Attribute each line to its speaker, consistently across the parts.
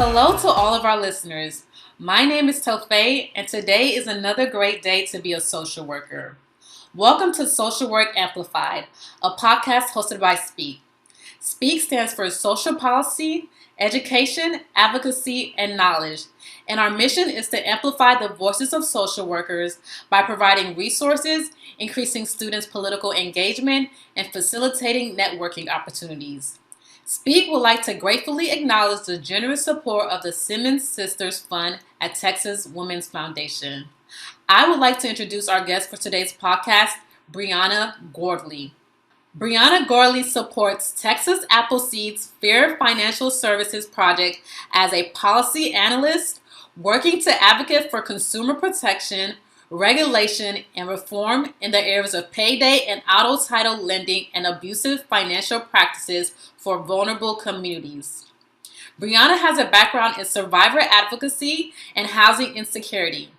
Speaker 1: Hello to all of our listeners. My name is Tofay, and today is another great day to be a social worker. Welcome to Social Work Amplified, a podcast hosted by Speak. Speak stands for Social Policy, Education, Advocacy, and Knowledge. And our mission is to amplify the voices of social workers by providing resources, increasing students' political engagement, and facilitating networking opportunities. Speak would like to gratefully acknowledge the generous support of the Simmons Sisters Fund at Texas Women's Foundation. I would like to introduce our guest for today's podcast, Briana Gordley. Briana Gordley supports Texas Appleseed's Fair Financial Services Project as a policy analyst, working to advocate for consumer protection, regulation, and reform in the areas of payday and auto title lending and abusive financial practices for vulnerable communities. Briana has a background in survivor advocacy and housing insecurity,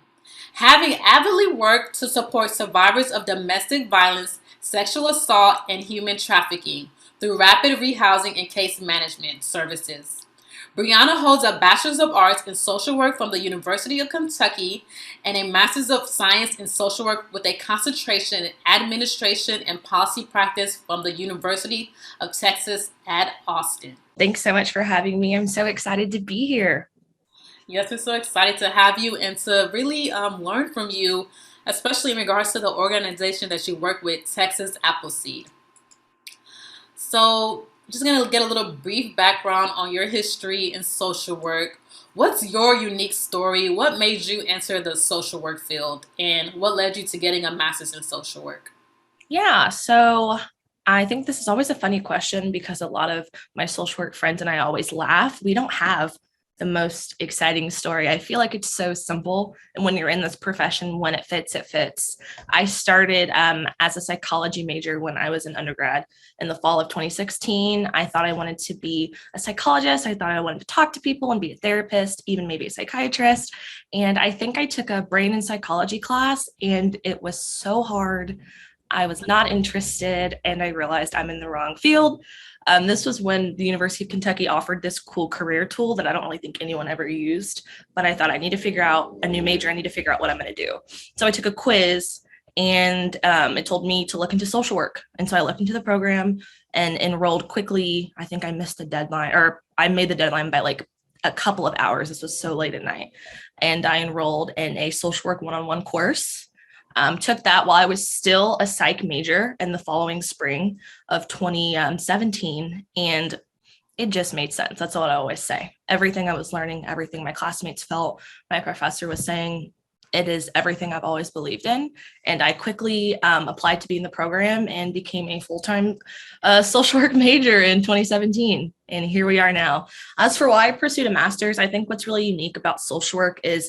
Speaker 1: having avidly worked to support survivors of domestic violence, sexual assault, and human trafficking through rapid rehousing and case management services. Briana holds a Bachelor of Arts in Social Work from the University of Kentucky and a Master's of Science in Social Work with a concentration in Administration and Policy Practice from the University of Texas at Austin.
Speaker 2: Thanks so much for having me. I'm so excited to be here.
Speaker 1: Yes, we're so excited to have you and to really learn from you, especially in regards to the organization that you work with, Texas Appleseed. So, just going to get a little brief background on your history in social work. What's your unique story? What made you enter the social work field? And what led you to getting a master's in social work?
Speaker 2: Yeah, so I think this is always a funny question because a lot of my social work friends and I always laugh. We don't have the most exciting story. I feel like it's so simple. And when you're in this profession, when it fits, it fits. I started as a psychology major when I was an undergrad in the fall of 2016. I thought I wanted to be a psychologist. I thought I wanted to talk to people and be a therapist, even maybe a psychiatrist. And I think I took a brain and psychology class and it was so hard. I was not interested and I realized I'm in the wrong field. This was when the University of Kentucky offered this cool career tool that I don't really think anyone ever used, but I thought I need to figure out a new major. I need to figure out what I'm going to do. So I took a quiz and it told me to look into social work. And so I looked into the program and enrolled quickly. I think I missed the deadline, or I made the deadline by like a couple of hours. This was so late at night. And I enrolled in a social work one-on-one course. Took that while I was still a psych major in the following spring of 2017. And it just made sense. That's what I always say. Everything I was learning, everything my classmates felt, my professor was saying, it is everything I've always believed in. And I quickly applied to be in the program and became a full-time social work major in 2017. And here we are now. As for why I pursued a master's, I think what's really unique about social work is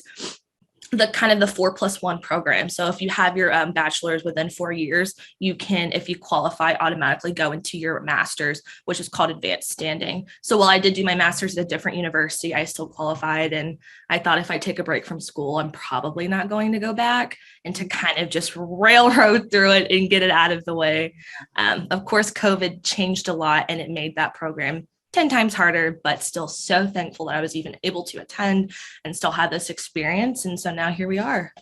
Speaker 2: the kind of the 4+1 program. So if you have your bachelor's within 4 years, you can, if you qualify, automatically go into your master's, which is called advanced standing. So while I did do my master's at a different university, I still qualified. And I thought if I take a break from school, I'm probably not going to go back, and to kind of just railroad through it and get it out of the way. Of course, COVID changed a lot and it made that program 10 times harder, but still so thankful that I was even able to attend and still have this experience. And so now here we are.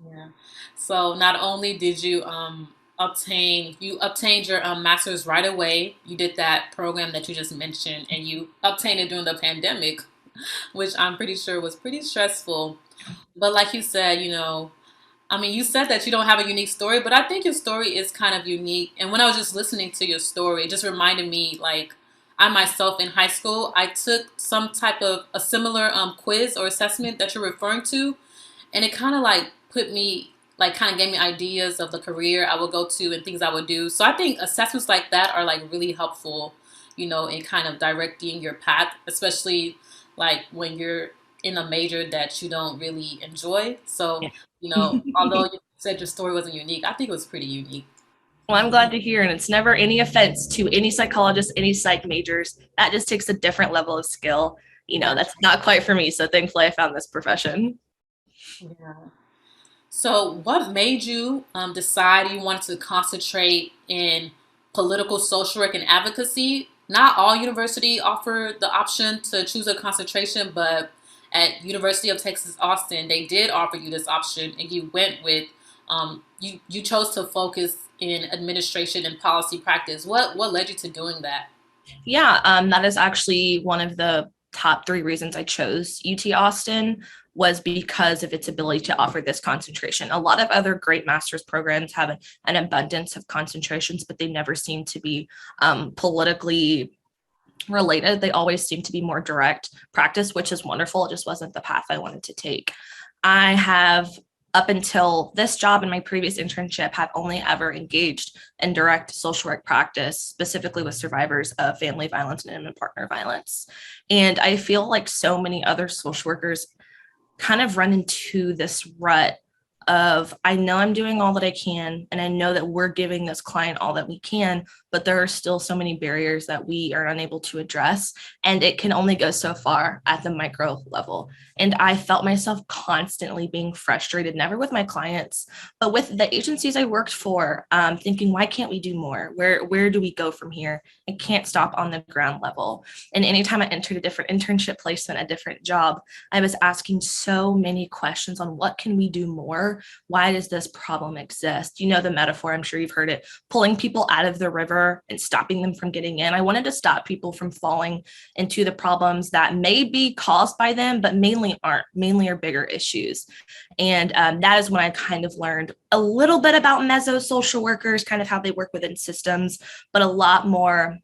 Speaker 1: Yeah. So not only did you obtained your master's right away, you did that program that you just mentioned, and you obtained it during the pandemic, which I'm pretty sure was pretty stressful. But like you said, you said that you don't have a unique story, but I think your story is kind of unique. And when I was just listening to your story, it just reminded me, like, I myself in high school, I took some type of a similar quiz or assessment that you're referring to. And it kind of like put me, like kind of gave me ideas of the career I would go to and things I would do. So I think assessments like that are like really helpful, in kind of directing your path, especially like when you're in a major that you don't really enjoy. So, although you said your story wasn't unique, I think it was pretty unique.
Speaker 2: Well, I'm glad to hear. And it's never any offense to any psychologist, any psych majors. That just takes a different level of skill. That's not quite for me. So thankfully I found this profession.
Speaker 1: Yeah. So what made you decide you wanted to concentrate in political social work and advocacy, not all university offer the option to choose a concentration, but at University of Texas Austin, they did offer you this option, and you went with you chose to focus in administration and policy practice. What led you to doing that?
Speaker 2: Yeah, that is actually one of the top three reasons I chose UT Austin was because of its ability to offer this concentration. A lot of other great master's programs have an abundance of concentrations, but they never seem to be politically related. They always seem to be more direct practice, which is wonderful. It just wasn't the path I wanted to take. I have up until this job and my previous internship have only ever engaged in direct social work practice, specifically with survivors of family violence and intimate partner violence. And I feel like so many other social workers kind of run into this rut of, I know I'm doing all that I can, and I know that we're giving this client all that we can, but there are still so many barriers that we are unable to address, and it can only go so far at the micro level. And I felt myself constantly being frustrated, never with my clients, but with the agencies I worked for, thinking, why can't we do more? Where do we go from here? It can't stop on the ground level. And anytime I entered a different internship placement, a different job, I was asking so many questions on what can we do more? Why does this problem exist? You know the metaphor, I'm sure you've heard it, pulling people out of the river and stopping them from getting in. I wanted to stop people from falling into the problems that may be caused by them, but mainly are bigger issues. And that is when I kind of learned a little bit about meso social workers, kind of how they work within systems, but a lot more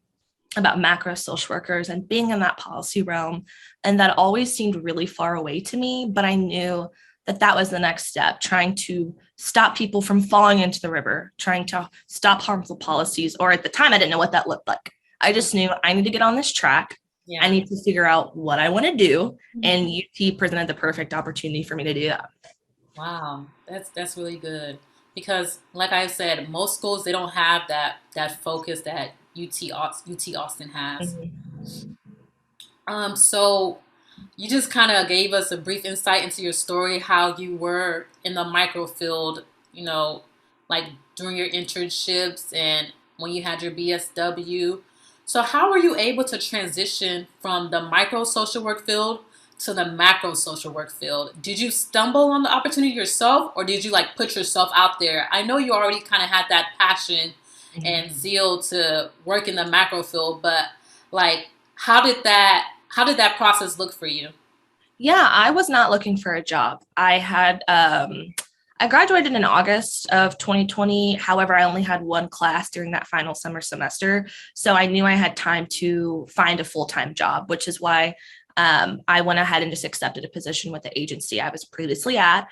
Speaker 2: about macro social workers and being in that policy realm. And that always seemed really far away to me, but I knew that was the next step, trying to stop people from falling into the river, trying to stop harmful policies. Or at the time, I didn't know what that looked like. I just knew I need to get on this track. Yeah. I need to figure out what I want to do. And UT presented the perfect opportunity for me to do that.
Speaker 1: Wow, that's really good. Because like I said, most schools, they don't have that focus that UT Austin has. So you just kind of gave us a brief insight into your story, how you were in the micro field, like during your internships and when you had your BSW. So how were you able to transition from the micro social work field to the macro social work field? Did you stumble on the opportunity yourself, or did you like put yourself out there? I know you already kind of had that passion and zeal to work in the macro field, but like how did that process look for you?
Speaker 2: Yeah, I was not looking for a job. I graduated in August of 2020. However, I only had one class during that final summer semester. So I knew I had time to find a full-time job, which is why I went ahead and just accepted a position with the agency I was previously at,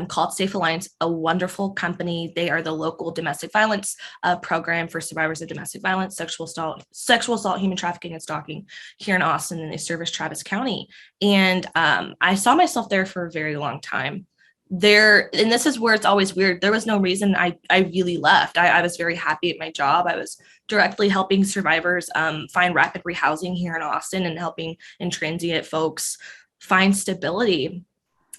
Speaker 2: called Safe Alliance, a wonderful company. They are the local domestic violence program for survivors of domestic violence, sexual assault, human trafficking, and stalking here in Austin, and they service Travis County. And I saw myself there for a very long time. And this is where it's always weird. There was no reason I really left. I was very happy at my job. I was directly helping survivors find rapid rehousing here in Austin and helping intransient folks find stability.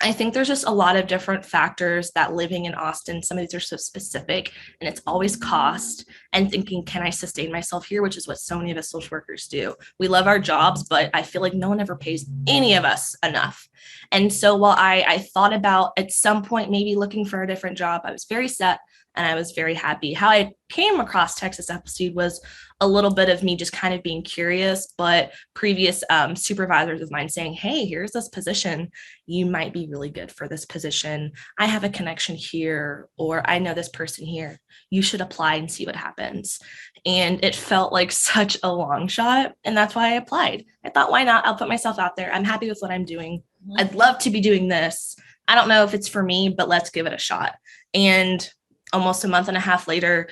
Speaker 2: I think there's just a lot of different factors that living in Austin, some of these are so specific, and it's always cost and thinking, can I sustain myself here? Which is what so many of us social workers do. We love our jobs, but I feel like no one ever pays any of us enough. And so while I thought about at some point maybe looking for a different job, I was very set and I was very happy. How I came across Texas Appleseed was a little bit of me just kind of being curious, but previous supervisors of mine saying, hey, here's this position. You might be really good for this position. I have a connection here, or I know this person here. You should apply and see what happens. And it felt like such a long shot. And that's why I applied. I thought, why not? I'll put myself out there. I'm happy with what I'm doing. I'd love to be doing this. I don't know if it's for me, but let's give it a shot. And almost a month and a half later,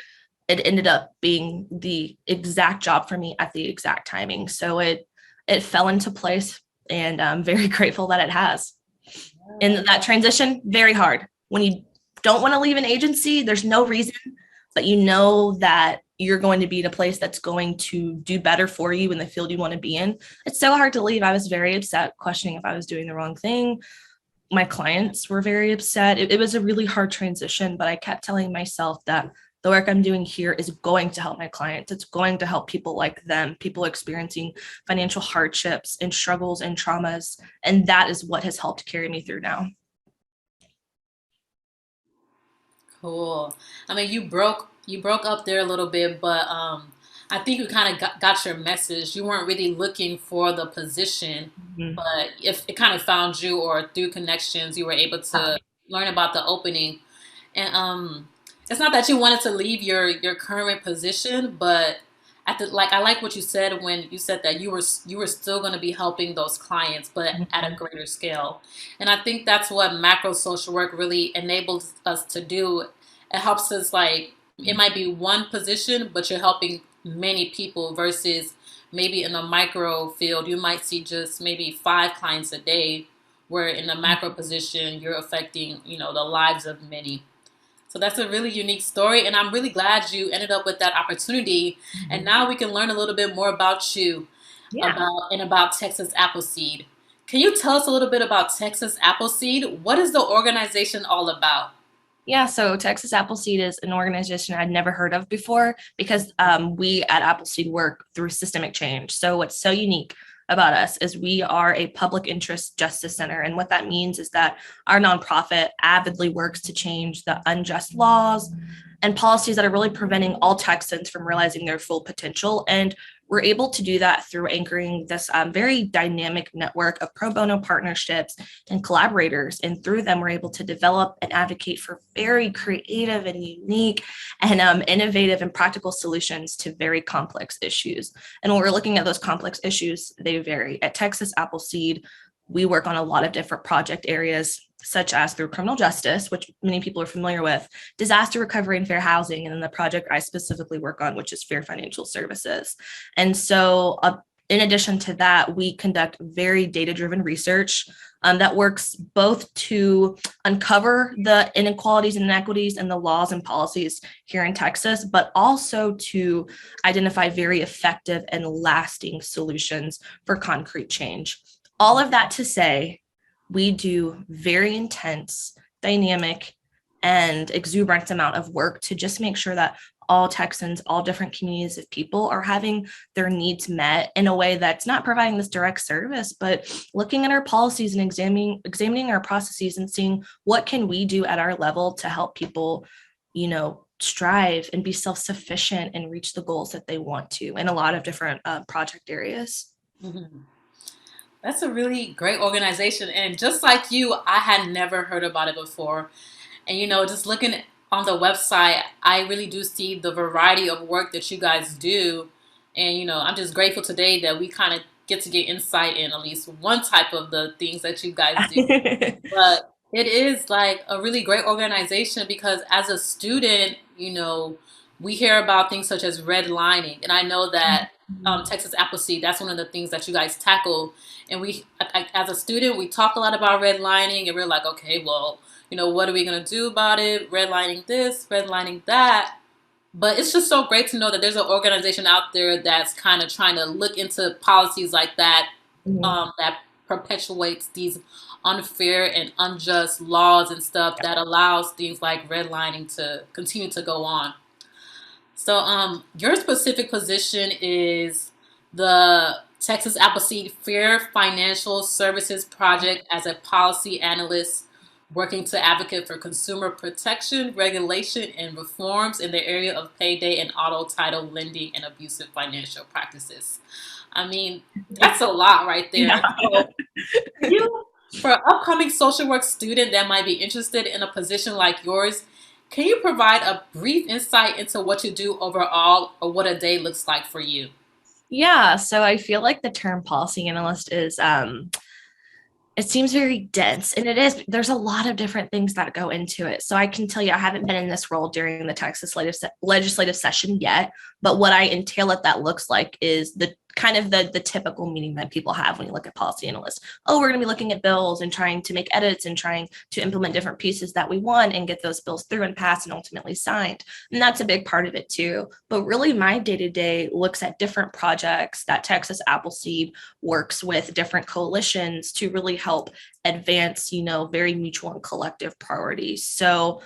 Speaker 2: it ended up being the exact job for me at the exact timing. So it fell into place, and I'm very grateful that it has. And that transition, very hard. When you don't want to leave an agency, there's no reason, but you know that you're going to be in a place that's going to do better for you in the field you want to be in. It's so hard to leave. I was very upset, questioning if I was doing the wrong thing. My clients were very upset. It was a really hard transition, but I kept telling myself that the work I'm doing here is going to help my clients. It's going to help people like them, people experiencing financial hardships and struggles and traumas. And that is what has helped carry me through now.
Speaker 1: Cool. I mean, you broke up there a little bit, but I think you kind of got your message. You weren't really looking for the position,
Speaker 2: Mhm.
Speaker 1: but if it kind of found you or through connections, you were able to learn about the opening. And it's not that you wanted to leave your current position, but at the like I like what you said when you said that you were still going to be helping those clients, but at a greater scale. And I think that's what macro social work really enables us to do. It helps us like it might be one position, but you're helping many people versus maybe in a micro field you might see just maybe 5 clients a day, where in a macro position you're affecting the lives of many. So that's a really unique story, and I'm really glad you ended up with that opportunity. And now we can learn a little bit more about you,
Speaker 2: Yeah.
Speaker 1: about Texas Appleseed. Can you tell us a little bit about Texas Appleseed? What is the organization all about?
Speaker 2: Yeah, so Texas Appleseed is an organization I'd never heard of before because we at Appleseed work through systemic change. So what's so unique about us is we are a public interest justice center. And what that means is that our nonprofit avidly works to change the unjust laws and policies that are really preventing all Texans from realizing their full potential. And we're able to do that through anchoring this very dynamic network of pro bono partnerships and collaborators. And through them, we're able to develop and advocate for very creative and unique and innovative and practical solutions to very complex issues. And when we're looking at those complex issues, they vary. At Texas Appleseed, we work on a lot of different project areas, such as through criminal justice, which many people are familiar with, disaster recovery and fair housing, and then the project I specifically work on, which is fair financial services. And so, in addition to that, we conduct very data-driven research that works both to uncover the inequalities and inequities in the laws and policies here in Texas, but also to identify very effective and lasting solutions for concrete change. All of that to say, we do very intense, dynamic, and exuberant amount of work to just make sure that all Texans, all different communities of people are having their needs met in a way that's not providing this direct service, but looking at our policies and examining our processes and seeing what can we do at our level to help people, strive and be self-sufficient and reach the goals that they want to in a lot of different project areas.
Speaker 1: Mhm. That's a really great organization. And just like you, I had never heard about it before. And just looking on the website, I really do see the variety of work that you guys do. And I'm just grateful today that we kind of get insight in at least one type of the things that you guys do. But it is like a really great organization because as a student, we hear about things such as redlining. And I know that Texas Appleseed, that's one of the things that you guys tackle. And as a student, we talk a lot about redlining, and we're like, okay, well, what are we going to do about it? Redlining this, redlining that. But it's just so great to know that there's an organization out there that's kind of trying to look into policies like that,
Speaker 2: Mhm.
Speaker 1: that perpetuates these unfair and unjust laws and stuff that allows things like redlining to continue to go on. So, your specific position is the Texas Appleseed Fair Financial Services Project as a policy analyst working to advocate for consumer protection, regulation, and reforms in the area of payday and auto title lending and abusive financial practices. I mean, that's a lot right
Speaker 2: Yeah.
Speaker 1: there. So, you, for an upcoming social work student that might be interested in a position like yours, can you provide a brief insight into what you do overall or what a day looks like for you?
Speaker 2: Yeah, so I feel like the term policy analyst is it seems very dense, and it is. There's a lot of different things that go into it. So I can tell you, I haven't been in this role during the Texas legislative session yet, but what I entail it that looks like is the kind of the typical meeting that people have when you look at policy analysts. Oh, we're going to be looking at bills and trying to make edits and trying to implement different pieces that we want and get those bills through and passed and ultimately signed. And that's a big part of it too. But really, my day to day looks at different projects that Texas Appleseed works with different coalitions to really help advance, very mutual and collective priorities. So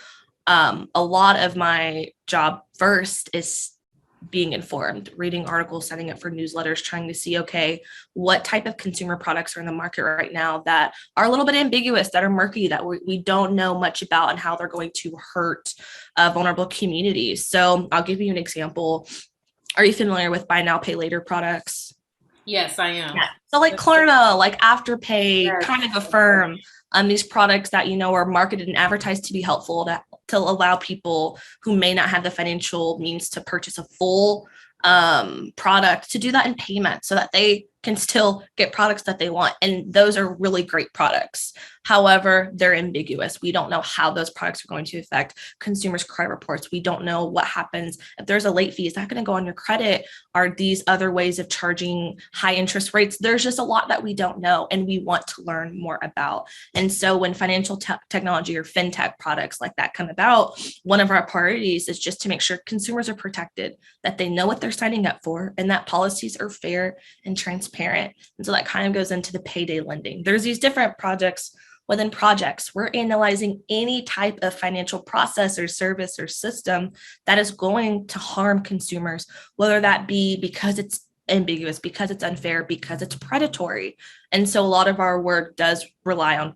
Speaker 2: A lot of my job first is being informed, reading articles, signing up for newsletters, trying to see, okay, what type of consumer products are in the market right now that are a little bit ambiguous, that are murky, that we don't know much about and how they're going to hurt vulnerable communities. So I'll give you an example. Are you familiar with buy now, pay later products?
Speaker 1: Yes, I am.
Speaker 2: Yeah. So like Klarna, like Afterpay,
Speaker 1: Yes.
Speaker 2: kind of Affirm, these products that, are marketed and advertised to be helpful to allow people who may not have the financial means to purchase a full product to do that in payment so that they can still get products that they want. And those are really great products. However, they're ambiguous. We don't know how those products are going to affect consumers' credit reports. We don't know what happens if there's a late fee. Is that going to go on your credit? Are these other ways of charging high interest rates? There's just a lot that we don't know and we want to learn more about. And so when financial technology or fintech products like that come about, one of our priorities is just to make sure consumers are protected, that they know what they're signing up for, and that policies are fair and transparent. And so that kind of goes into the payday lending. There's these different projects within projects. We're analyzing any type of financial process or service or system that is going to harm consumers, whether that be because it's ambiguous, because it's unfair, because it's predatory. And so a lot of our work does rely on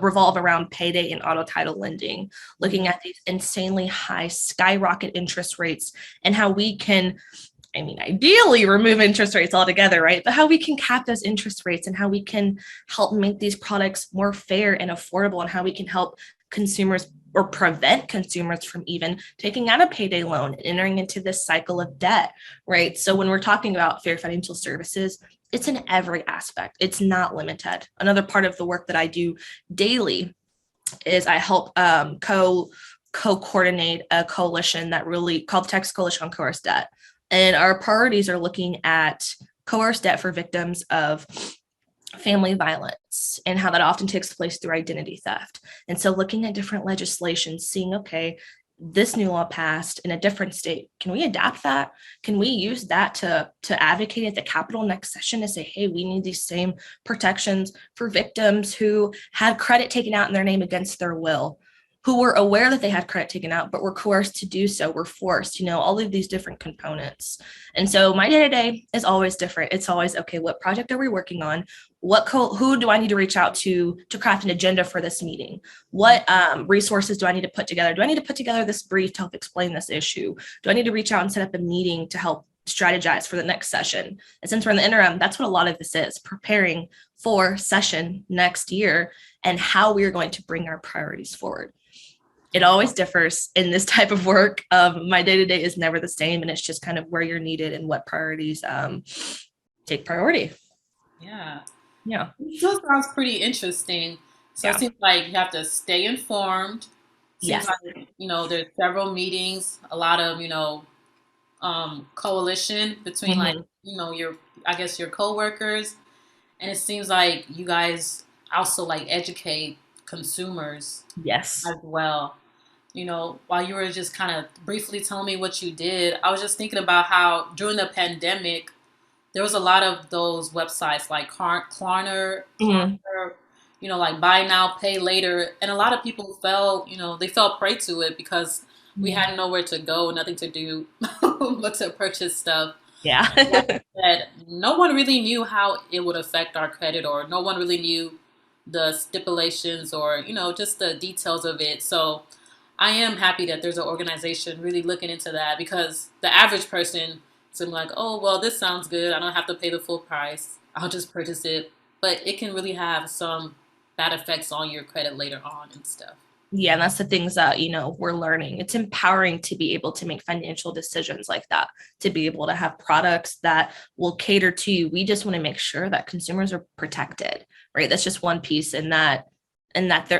Speaker 2: revolve around payday and auto title lending, looking at these insanely high skyrocket interest rates and how we can, ideally remove interest rates altogether, right? But how we can cap those interest rates and how we can help make these products more fair and affordable, and how we can help consumers or prevent consumers from even taking out a payday loan and entering into this cycle of debt, right? So when we're talking about fair financial services, it's in every aspect. It's not limited. Another part of the work that I do daily is I help co-coordinate a coalition that really called the Texas Coalition on Coerced Debt. And our priorities are looking at coerced debt for victims of family violence and how that often takes place through identity theft. And so looking at different legislation, seeing, okay, this new law passed in a different state. Can we adapt that? Can we use that to advocate at the Capitol next session to say, hey, we need these same protections for victims who had credit taken out in their name against their will, who were aware that they had credit taken out, but were coerced to do so, were forced, all of these different components. And so my day-to-day is always different. It's always, okay, what project are we working on? Who do I need to reach out to craft an agenda for this meeting? What resources do I need to put together? Do I need to put together this brief to help explain this issue? Do I need to reach out and set up a meeting to help strategize for the next session? And since we're in the interim, that's what a lot of this is, preparing for session next year and how we are going to bring our priorities forward. It always differs in this type of work. My day-to-day is never the same, and it's just kind of where you're needed and what priorities take priority.
Speaker 1: Yeah.
Speaker 2: Yeah.
Speaker 1: It still sounds pretty interesting. So
Speaker 2: Yeah.
Speaker 1: it seems like you have to stay informed. Seems
Speaker 2: Yes.
Speaker 1: like, there's several meetings, a lot of, coalition between like,
Speaker 2: Mhm.
Speaker 1: your, I guess your coworkers. And it seems like you guys also like educate consumers
Speaker 2: Yes.
Speaker 1: as well. While you were just kind of briefly telling me what you did, I was just thinking about how during the pandemic, there was a lot of those websites like
Speaker 2: Mhm.
Speaker 1: like buy now, pay later. And a lot of people they fell prey to it because we
Speaker 2: Mhm.
Speaker 1: had nowhere to go, nothing to do but to purchase stuff.
Speaker 2: Yeah.
Speaker 1: Like you said, no one really knew how it would affect our credit, or no one really knew the stipulations or, just the details of it. So I am happy that there's an organization really looking into that, because the average person is like, oh, well, this sounds good. I don't have to pay the full price. I'll just purchase it. But it can really have some bad effects on your credit later on and stuff.
Speaker 2: Yeah, and that's the things that, we're learning. It's empowering to be able to make financial decisions like that, to be able to have products that will cater to you. We just want to make sure that consumers are protected, right? That's just one piece, and that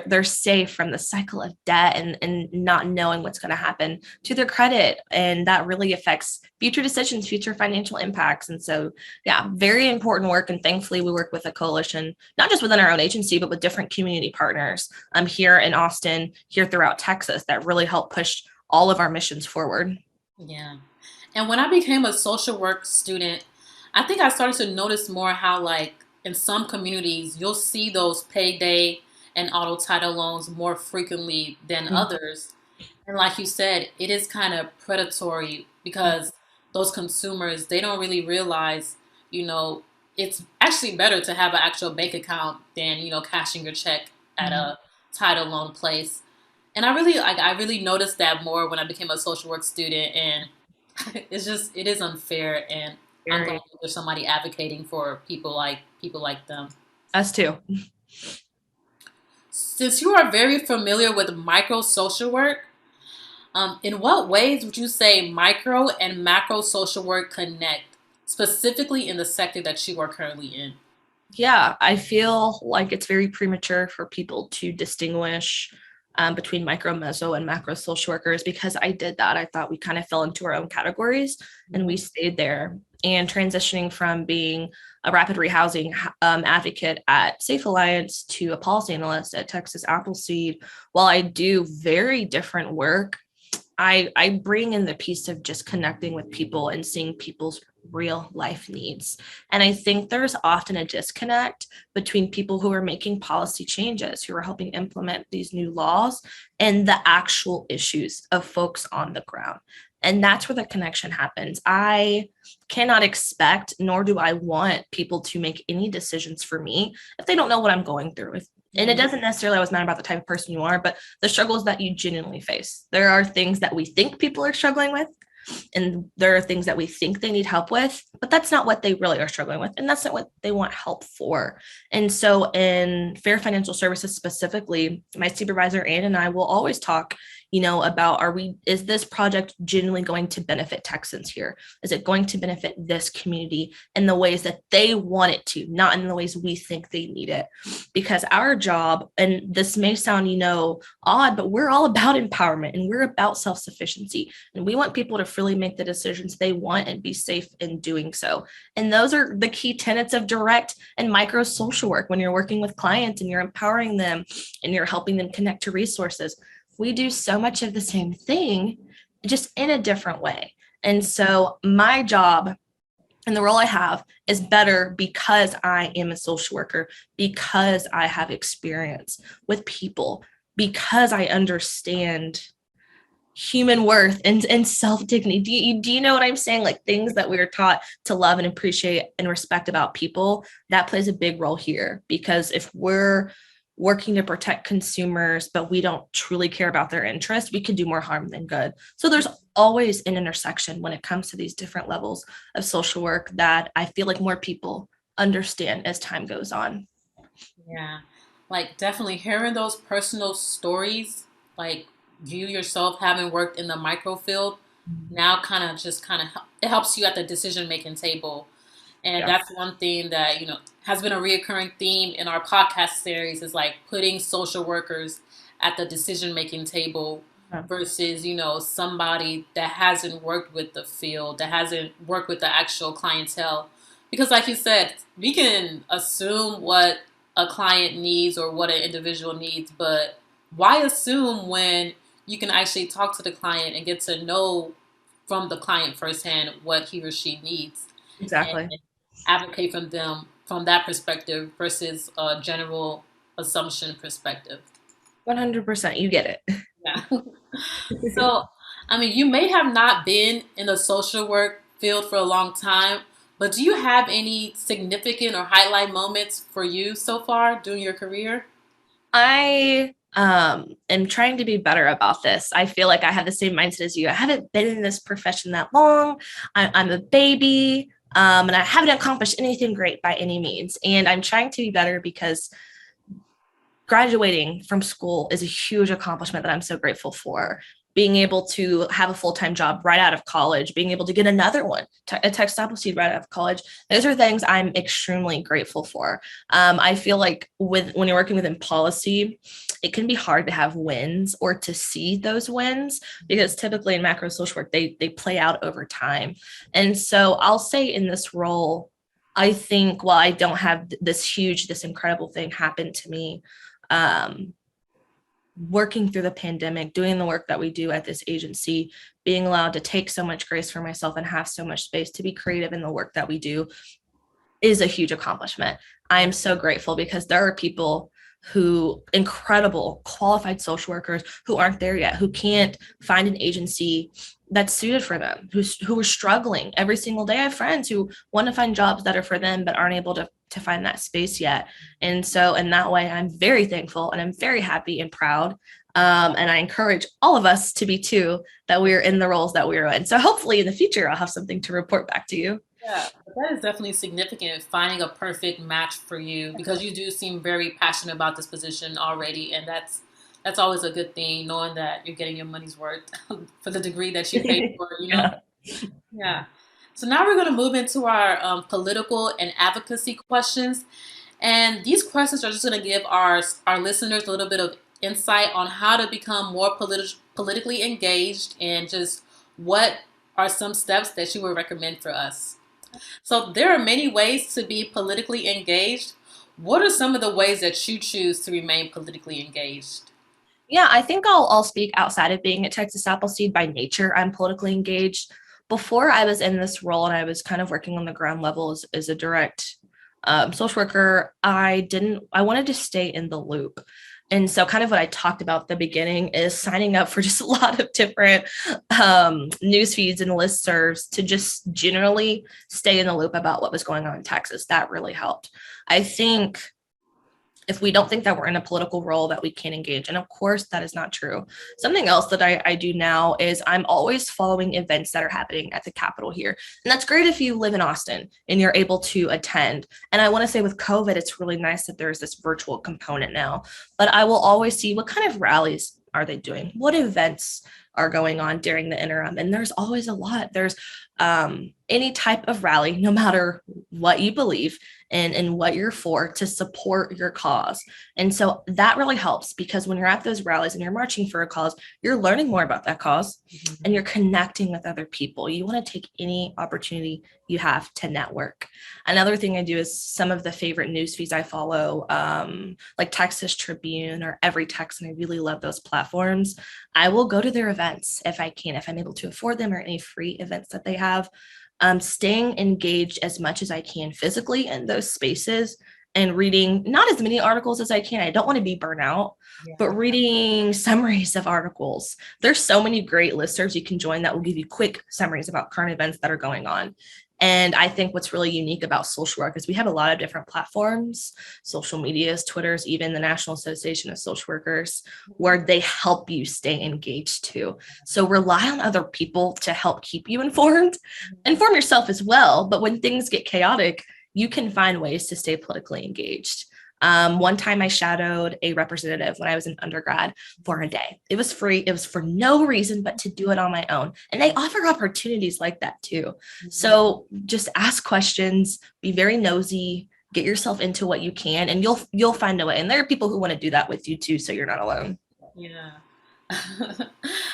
Speaker 2: they're safe from the cycle of debt and not knowing what's going to happen to their credit. And that really affects future decisions, future financial impacts. And so, yeah, very important work. And thankfully, we work with a coalition, not just within our own agency, but with different community partners here in Austin, here throughout Texas, that really help push all of our missions forward.
Speaker 1: Yeah. And when I became a social work student, I think I started to notice more how, like, in some communities, you'll see those payday and auto title loans more frequently than
Speaker 2: Mhm.
Speaker 1: others. And like you said, it is kind of predatory because those consumers, they don't really realize, you know, it's actually better to have an actual bank account than, cashing your check at
Speaker 2: Mhm.
Speaker 1: a title loan place. And I really noticed that more when I became a social work student, and it is unfair, and I'm glad
Speaker 2: Very.
Speaker 1: that there's somebody advocating for people like them.
Speaker 2: Us too.
Speaker 1: Since you are very familiar with micro social work, in what ways would you say micro and macro social work connect, specifically in the sector that you are currently in?
Speaker 2: Yeah, I feel like it's very premature for people to distinguish between micro, meso, and macro social workers because I did that. I thought we kind of fell into our own categories and we stayed there. And transitioning from being a rapid rehousing advocate at Safe Alliance to a policy analyst at Texas Appleseed, while I do very different work, I bring in the piece of just connecting with people and seeing people's real life needs. And I think there's often a disconnect between people who are making policy changes, who are helping implement these new laws, and the actual issues of folks on the ground. And that's where the connection happens. I cannot expect, nor do I want people to make any decisions for me if they don't know what I'm going through. And it
Speaker 1: Mm-hmm.
Speaker 2: doesn't necessarily always matter about the type of person you are, but the struggles that you genuinely face. There are things that we think people are struggling with, and there are things that we think they need help with, but that's not what they really are struggling with, and that's not what they want help for. And so in fair financial services specifically, my supervisor Ann and I will always talk, about is this project genuinely going to benefit Texans here? Is it going to benefit this community in the ways that they want it to, not in the ways we think they need it? Because our job, and this may sound odd, but we're all about empowerment and we're about self-sufficiency, and we want people to freely make the decisions they want and be safe in doing so. And those are the key tenets of direct and micro social work. When you're working with clients and you're empowering them and you're helping them connect to resources, we do so much of the same thing, just in a different way. And so my job and the role I have is better because I am a social worker, because I have experience with people, because I understand human worth and self-dignity. Do you know what I'm saying? Like things that we are taught to love and appreciate and respect about people, that plays a big role here. Because if we're working to protect consumers, but we don't truly care about their interests, we could do more harm than good. So there's always an intersection when it comes to these different levels of social work that I feel like more people understand as time goes on.
Speaker 1: Yeah, like definitely hearing those personal stories, like you yourself having worked in the micro field, now kind of it helps you at the decision making table. And
Speaker 2: Yeah.
Speaker 1: that's one thing that, has been a reoccurring theme in our podcast series is like putting social workers at the decision making table versus, somebody that hasn't worked with the field, that hasn't worked with the actual clientele. Because like you said, we can assume what a client needs or what an individual needs, but why assume when you can actually talk to the client and get to know from the client firsthand what he or she needs
Speaker 2: Exactly.
Speaker 1: and advocate from them from that perspective versus a general assumption perspective.
Speaker 2: 100%. You get
Speaker 1: Yeah.
Speaker 2: it.
Speaker 1: So, I mean, you may have not been in the social work field for a long time, but do you have any significant or highlight moments for you so far during your career?
Speaker 2: I am trying to be better about this. I feel like I have the same mindset as you. I haven't been in this profession that long. I'm a baby, and I haven't accomplished anything great by any means. And I'm trying to be better because graduating from school is a huge accomplishment that I'm so grateful for. Being able to have a full-time job right out of college, being able to get another one, a Texas Appleseed right out of college. Those are things I'm extremely grateful for. I feel like when you're working within policy, it can be hard to have wins or to see those wins because typically in macro social work, they play out over time. And so I'll say in this role, I think while I don't have this incredible thing happen to me, um, working through the pandemic, doing the work that we do at this agency, being allowed to take so much grace for myself and have so much space to be creative in the work that we do is a huge accomplishment. I am so grateful because there are people who incredible qualified social workers who aren't there yet, who can't find an agency that's suited for them, who are struggling every single day. I have friends who want to find jobs that are for them but aren't able to find that space yet. And so in that way, I'm very thankful and I'm very happy and proud. And I encourage all of us to be too, that we're in the roles that we're in. So hopefully in the future, I'll have something to report back to you.
Speaker 1: Yeah, but that is definitely significant, finding a perfect match for you because you do seem very passionate about this position already, and that's always a good thing, knowing that you're getting your money's worth for the degree that you paid for, you know?
Speaker 2: Yeah.
Speaker 1: Yeah. So now we're going to move into our political and advocacy questions. And these questions are just going to give our listeners a little bit of insight on how to become more politically engaged and just what are some steps that you would recommend for us. So there are many ways to be politically engaged. What are some of the ways that you choose to remain politically engaged?
Speaker 2: Yeah, I think I'll speak outside of being at Texas Appleseed by nature. I'm politically engaged. Before I was in this role and I was kind of working on the ground level as a direct social worker, I wanted to stay in the loop. And so kind of what I talked about at the beginning is signing up for just a lot of different news feeds and listservs to just generally stay in the loop about what was going on in Texas. That really helped. I think if we don't think that we're in a political role that we can engage. And of course, that is not true. Something else that I do now is I'm always following events that are happening at the Capitol here. And that's great if you live in Austin and you're able to attend. And I want to say with COVID, it's really nice that there's this virtual component now. But I will always see what kind of rallies are they doing? What events are going on during the interim? And there's always a lot. There's any type of rally, no matter what you believe and what you're for, to support your cause. And so that really helps because when you're at those rallies and you're marching for a cause, you're learning more about that cause and you're connecting with other people. You want to take any opportunity you have to network. Another thing I do is some of the favorite news feeds I follow, like Texas Tribune or Every Texan. I really love those platforms. I will go to their events if I can, if I'm able to afford them, or any free events that they have. Staying engaged as much as I can physically in those spaces and reading not as many articles as I can. I don't want to be burnt out, but reading summaries of articles. There's so many great listservs you can join that will give you quick summaries about current events that are going on. And I think what's really unique about social work is we have a lot of different platforms, social medias, Twitters, even the National Association of Social Workers, where they help you stay engaged too. So rely on other people to help keep you informed. Inform yourself as well. But when things get chaotic, you can find ways to stay politically engaged. One time I shadowed a representative when I was an undergrad for a day. It was free. It was for no reason but to do it on my own. And they offer opportunities like that too. So just ask questions, be very nosy, get yourself into what you can, and you'll find a way. And there are people who want to do that with you too, so you're not alone.
Speaker 1: Yeah.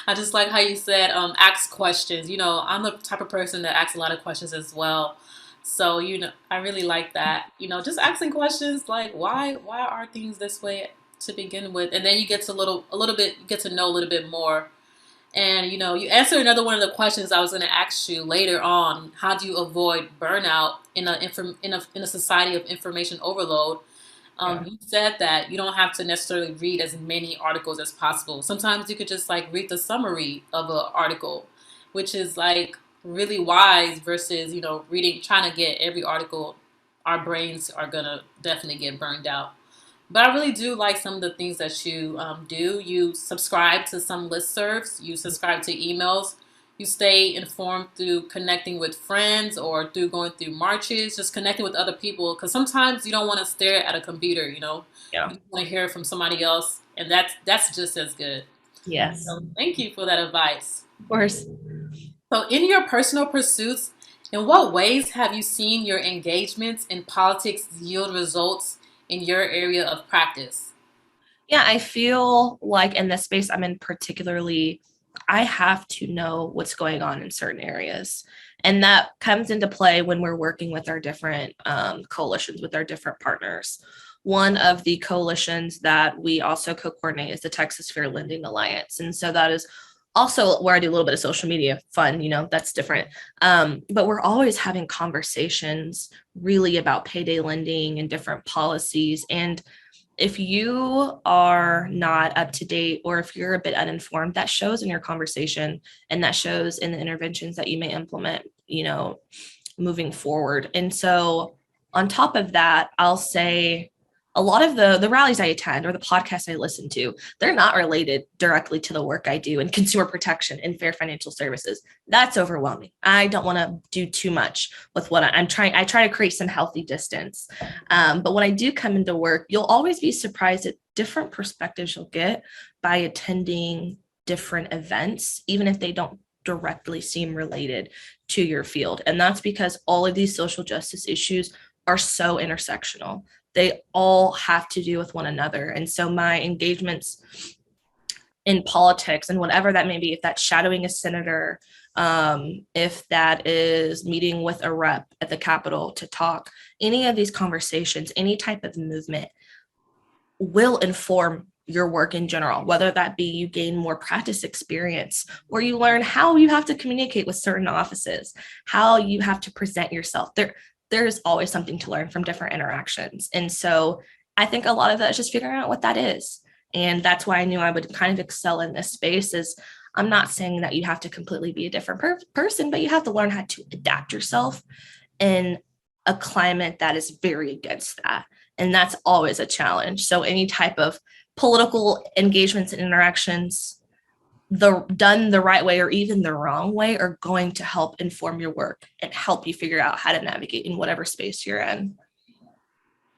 Speaker 1: I just like how you said, ask questions. You know, I'm the type of person that asks a lot of questions as well. So, you know, I really like that. You know, just asking questions like why are things this way to begin with? And then you get to a little bit get to know a little bit more. And you know, you answered another one of the questions I was going to ask you later on. How do you avoid burnout in a society of information overload?
Speaker 2: Yeah.
Speaker 1: You said that you don't have to necessarily read as many articles as possible. Sometimes you could just like read the summary of an article, which is like really wise versus, you know, reading, trying to get every article. Our brains are going to definitely get burned out. But I really do like some of the things that you do. You subscribe to some listservs, you subscribe to emails, you stay informed through connecting with friends or through going through marches, just connecting with other people. Because sometimes you don't want to stare at a computer, you know,
Speaker 2: Yeah.
Speaker 1: you want to hear from somebody else, and that's just as good.
Speaker 2: Yes.
Speaker 1: So thank you for that advice.
Speaker 2: Of course.
Speaker 1: So, in your personal pursuits, in what ways have you seen your engagements in politics yield results in your area of practice?
Speaker 2: Yeah, I feel like in this space I'm in particularly, I have to know what's going on in certain areas. And that comes into play when we're working with our different coalitions, with our different partners. One of the coalitions that we also co-coordinate is the Texas Fair Lending Alliance. And so that is also where I do a little bit of social media fun, that's different. But we're always having conversations really about payday lending and different policies. And if you are not up to date or if you're a bit uninformed, that shows in your conversation and that shows in the interventions that you may implement, moving forward. And so on top of that, I'll say a lot of the rallies I attend or the podcasts I listen to, they're not related directly to the work I do in consumer protection and fair financial services. That's overwhelming. I don't want to do too much with what I'm trying. I try to create some healthy distance. But when I do come into work, you'll always be surprised at different perspectives you'll get by attending different events, even if they don't directly seem related to your field. And that's because all of these social justice issues are so intersectional. They all have to do with one another. And so my engagements in politics and whatever that may be, if that's shadowing a senator, if that is meeting with a rep at the Capitol to talk, any of these conversations, any type of movement will inform your work in general, whether that be you gain more practice experience or you learn how you have to communicate with certain offices, how you have to present yourself. There's always something to learn from different interactions. And so I think a lot of that is just figuring out what that is. And that's why I knew I would kind of excel in this space. Is I'm not saying that you have to completely be a different person, but you have to learn how to adapt yourself in a climate that is very against that. And that's always a challenge. So any type of political engagements and interactions, done the right way or even the wrong way, are going to help inform your work and help you figure out how to navigate in whatever space you're in.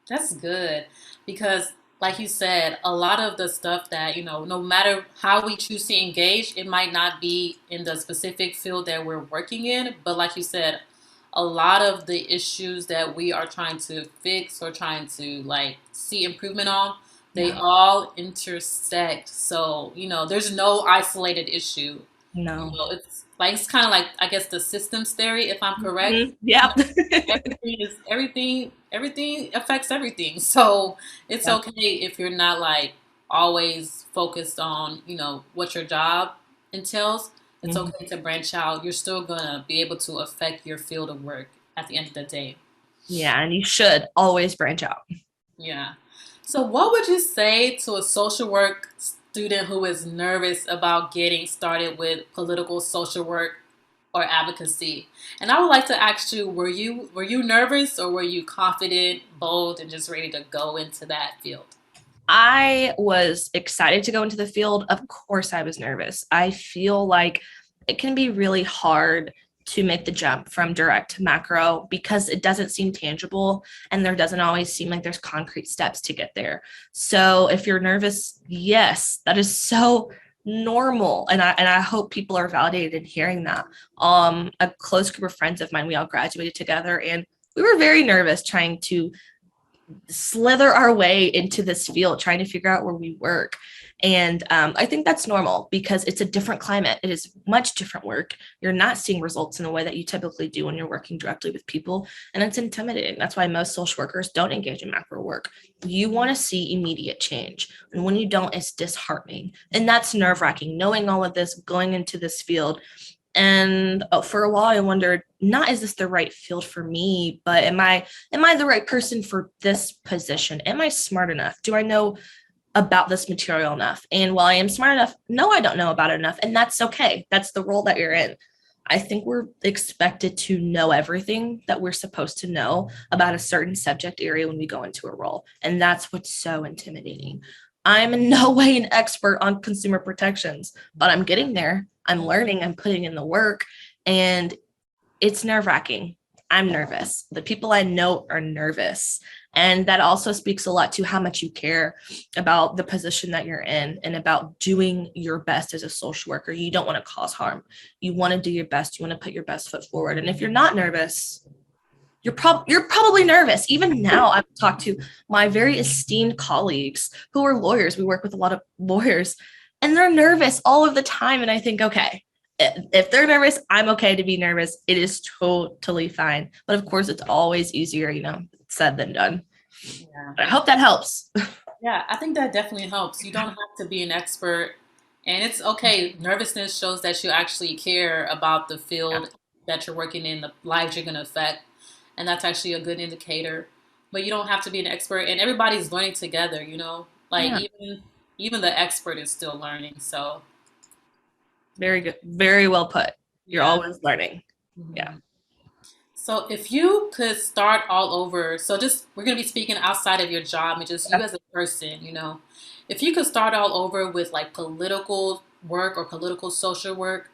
Speaker 1: That's good because, like you said, a lot of the stuff that, no matter how we choose to engage, it might not be in the specific field that we're working in. But, like you said, a lot of the issues that we are trying to fix or trying to like see improvement on, they
Speaker 2: Yeah.
Speaker 1: all intersect. So, there's no isolated issue.
Speaker 2: No.
Speaker 1: It's kind of like, I guess, the systems theory, if I'm correct.
Speaker 2: Mm-hmm. Yep.
Speaker 1: Everything affects everything. So it's
Speaker 2: Yep.
Speaker 1: okay if you're not like always focused on, what your job entails. It's
Speaker 2: Mm-hmm.
Speaker 1: okay to branch out. You're still gonna be able to affect your field of work at the end of the day.
Speaker 2: Yeah. And you should always branch out.
Speaker 1: Yeah. So what would you say to a social work student who is nervous about getting started with political social work or advocacy? And I would like to ask you, were you nervous or were you confident, bold, and just ready to go into that field?
Speaker 2: I was excited to go into the field. Of course, I was nervous. I feel like it can be really hard to make the jump from direct to macro because it doesn't seem tangible and there doesn't always seem like there's concrete steps to get there. So if you're nervous, yes, that is so normal. And I hope people are validated in hearing that. A close group of friends of mine, we all graduated together and we were very nervous trying to slither our way into this field, trying to figure out where we work. And I think that's normal because it's a different climate. It is much different work. You're not seeing results in the way that you typically do when you're working directly with people. And it's intimidating. That's why most social workers don't engage in macro work. You want to see immediate change. And when you don't, it's disheartening. And that's nerve wracking, knowing all of this, going into this field. And for a while, I wondered, not is this the right field for me, but am I the right person for this position? Am I smart enough? Do I know about this material enough? And while I am smart enough, no, I don't know about it enough. And that's okay. That's the role that you're in. I think we're expected to know everything that we're supposed to know about a certain subject area when we go into a role. And that's what's so intimidating. I'm in no way an expert on consumer protections, but I'm getting there. I'm learning, I'm putting in the work, and it's nerve wracking. I'm nervous. The people I know are nervous. And that also speaks a lot to how much you care about the position that you're in and about doing your best as a social worker. You don't want to cause harm. You want to do your best. You want to put your best foot forward. And if you're not nervous, you're probably nervous. Even now, I've talked to my very esteemed colleagues who are lawyers. We work with a lot of lawyers, and they're nervous all of the time. And I think, okay, if they're nervous, I'm okay to be nervous. It is totally fine. But of course, it's always easier, said than done.
Speaker 1: Yeah.
Speaker 2: I hope that helps.
Speaker 1: Yeah, I think that definitely helps. You don't have to be an expert, and it's okay. Nervousness shows that you actually care about the
Speaker 2: Yeah.
Speaker 1: field that you're working in, the lives you're going to affect, and that's actually a good indicator. but you don't have to be an expert, and everybody's learning together, you know? Like
Speaker 2: Yeah,
Speaker 1: even the expert is still learning. So,
Speaker 2: very good. Very well put. You're
Speaker 1: yeah.
Speaker 2: always learning. Yeah.
Speaker 1: Mhm. So if you could start all over, so just we're going to be speaking outside of your job and just you
Speaker 2: Okay.
Speaker 1: as a person, you know. If you could start all over with like political work or political social work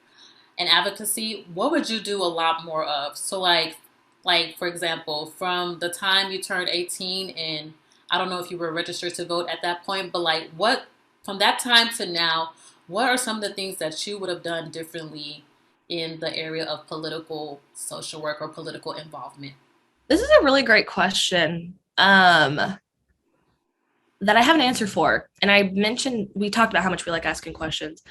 Speaker 1: and advocacy, what would you do a lot more of? So like for example, from the time you turned 18, and I don't know if you were registered to vote at that point, but like what from that time to now, what are some of the things that you would have done differently in the area of political social work or political involvement?
Speaker 2: This is a really great question. That I have an answer for. And I mentioned, we talked about how much we like asking questions.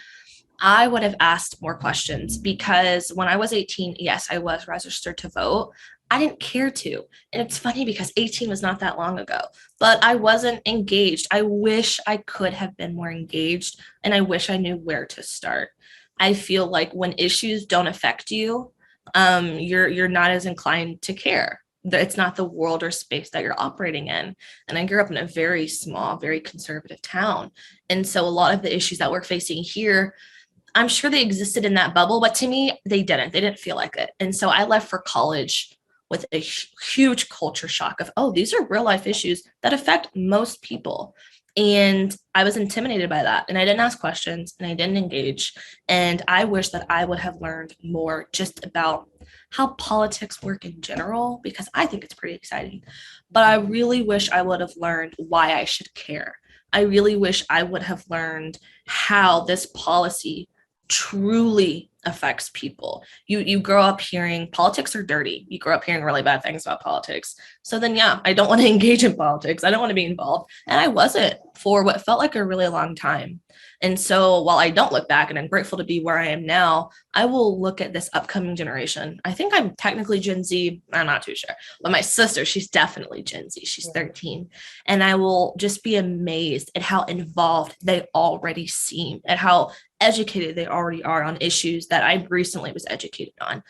Speaker 2: I would have asked more questions because when I was 18, yes, I was registered to vote. I didn't care to. And it's funny because 18 was not that long ago, but I wasn't engaged. I wish I could have been more engaged, and I wish I knew where to start. I feel like when issues don't affect you, you're not as inclined to care. It's not the world or space that you're operating in. And I grew up in a very small, very conservative town. And so a lot of the issues that we're facing here, I'm sure they existed in that bubble, but to me, they didn't. They didn't feel like it. And so I left for college with a huge culture shock of, oh, these are real life issues that affect most people. And I was intimidated by that. And I didn't ask questions and I didn't engage. And I wish that I would have learned more just about how politics work in general, because I think it's pretty exciting. But I really wish I would have learned why I should care. I really wish I would have learned how this policy truly affects people. You grow up hearing politics are dirty. You grow up hearing really bad things about politics. So then yeah, I don't want to engage in politics. I don't want to be involved. And I wasn't for what felt like a really long time. And so while I don't look back and I'm grateful to be where I am now, I will look at this upcoming generation. I think I'm technically Gen Z. I'm not too sure. But my sister, she's definitely Gen Z. She's 13. And I will just be amazed at how involved they already seem, at how educated they already are on issues that I recently was educated on.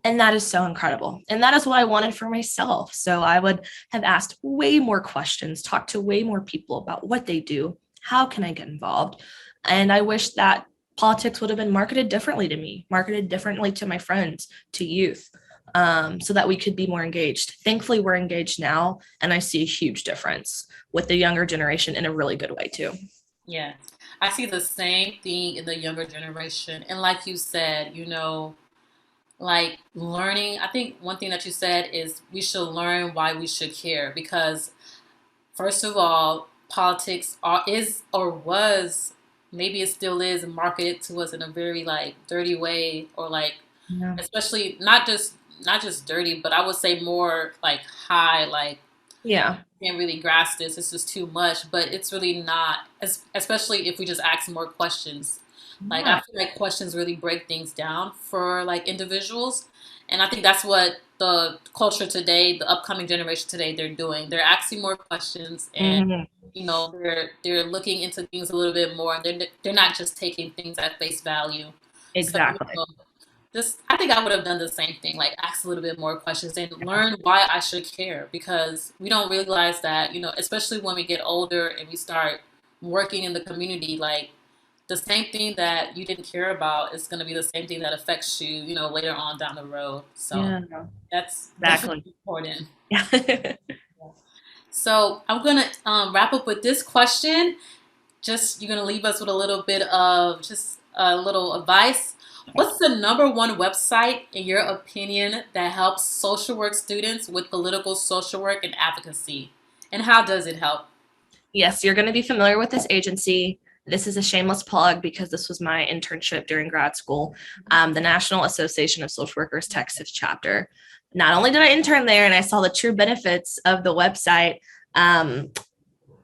Speaker 2: And that is so incredible. And that is what I wanted for myself. So I would have asked way more questions, talked to way more people about what they do. How can I get involved? And I wish that politics would have been marketed differently to me, marketed differently to my friends, to youth, so that we could be more engaged. Thankfully, we're engaged now, and I see a huge difference with the younger generation in a really good way, too.
Speaker 1: Yeah. I see the same thing in the younger generation. And like you said, you know, like learning, I think one thing that you said is we should learn why we should care because first of all, politics is or was, maybe it still is marketed to us in a very like dirty way or like
Speaker 2: Yeah.
Speaker 1: especially not just dirty, but I would say more like high, like
Speaker 2: Yeah.
Speaker 1: can't really grasp this. This is too much, but it's really not. Especially if we just ask more questions. Like I
Speaker 2: Yeah.
Speaker 1: feel like questions really break things down for like individuals, and I think that's what the culture today, the upcoming generation today, they're doing. They're asking more questions, and
Speaker 2: Mhm.
Speaker 1: you know they're looking into things a little bit more. They're not just taking things at face value. So you
Speaker 2: Exactly.
Speaker 1: know, just I think I would have done the same thing, like ask a little bit more questions and learn why I should care because we don't realize that, you know, especially when we get older and we start working in the community, like the same thing that you didn't care about is going to be the same thing that affects you, you know, later on down the road. So
Speaker 2: Yeah.
Speaker 1: that's definitely
Speaker 2: Exactly.
Speaker 1: important.
Speaker 2: Yeah.
Speaker 1: So I'm going to wrap up with this question. Just you're going to leave us with a little bit of just a little advice. What's the number one website, in your opinion, that helps social work students with political social work and advocacy? And how does it help?
Speaker 2: Yes, you're going to be familiar with this agency. This is a shameless plug because this was my internship during grad school, the National Association of Social Workers Texas chapter. Not only did I intern there and I saw the true benefits of the website, um,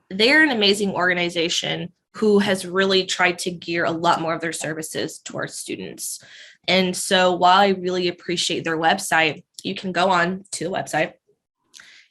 Speaker 2: they're an amazing organization who has really tried to gear a lot more of their services towards students. And so while I really appreciate their website, you can go on to the website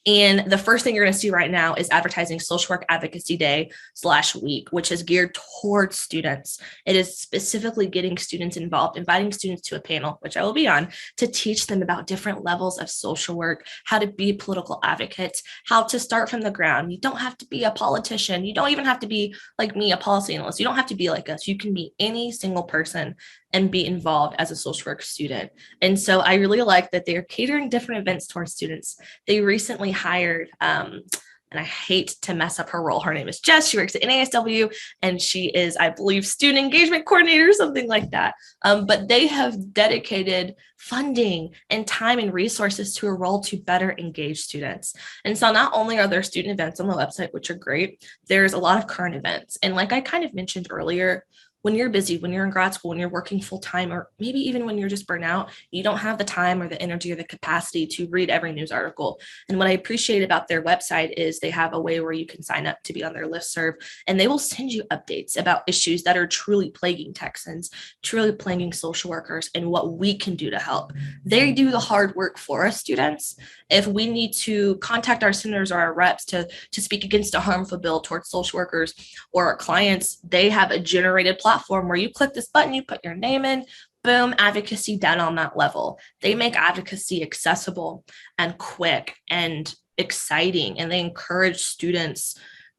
Speaker 2: And the first thing you're going to see right now is advertising Social Work Advocacy Day/week, which is geared towards students. It is specifically getting students involved, inviting students to a panel, which I will be on, to teach them about different levels of social work, how to be political advocates, how to start from the ground. You don't have to be a politician. You don't even have to be like me, a policy analyst. You don't have to be like us. You can be any single person and be involved as a social work student. And so I really like that they're catering different events towards students. They recently hired, and I hate to mess up her role. Her name is Jess. She works at NASW, and she is, I believe, student engagement coordinator, something like that. But they have dedicated funding and time and resources to a role to better engage students. And so not only are there student events on the website, which are great, there's a lot of current events. And like I kind of mentioned earlier, when you're busy, when you're in grad school, when you're working full time, or maybe even when you're just burnt out, you don't have the time or the energy or the capacity to read every news article. And what I appreciate about their website is they have a way where you can sign up to be on their listserv, and they will send you updates about issues that are truly plaguing Texans, truly plaguing social workers, and what we can do to help. They do the hard work for us students. If we need to contact our senators or our reps to speak against a harmful bill towards social workers or our clients, they have a generated platform where you click this button, you put your name in, boom, advocacy done on that level. They make advocacy accessible and quick and exciting, and they encourage students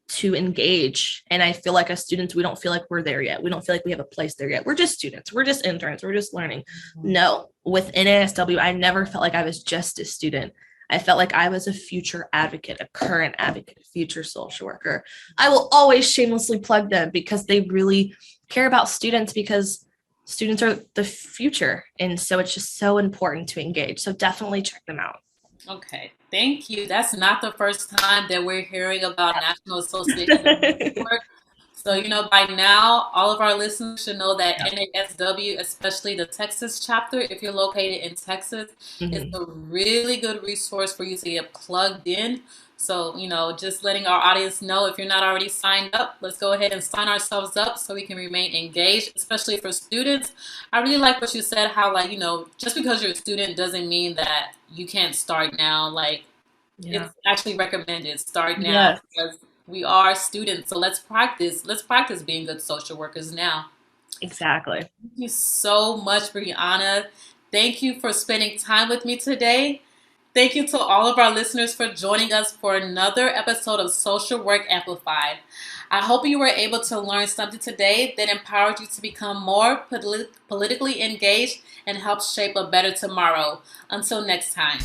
Speaker 2: to engage. And I feel like as students, we don't feel like we're there yet. We don't feel like we have a place there yet. We're just students. We're just interns. We're just learning. No, with NASW, I never felt like I was just a student. I felt like I was a future advocate, a current advocate, a future social worker. I will always shamelessly plug them because they really care about students, because students are the future. And so it's just so important to engage. So definitely check them out.
Speaker 1: Okay, thank you. That's not the first time that we're hearing about National Association of Social Work. So, by now, all of our listeners should know that NASW, especially the Texas chapter, if you're located in Texas, is a really good resource for you to get plugged in. So, just letting our audience know, if you're not already signed up, let's go ahead and sign ourselves up so we can remain engaged, especially for students. I really like what you said, how, just because you're a student doesn't mean that you can't start now. It's actually recommended. Start now because we are students. So let's practice. Let's practice being good social workers now.
Speaker 2: Exactly.
Speaker 1: Thank you so much, Briana. Thank you for spending time with me today. Thank you to all of our listeners for joining us for another episode of Social Work Amplified. I hope you were able to learn something today that empowered you to become more politically engaged and help shape a better tomorrow. Until next time.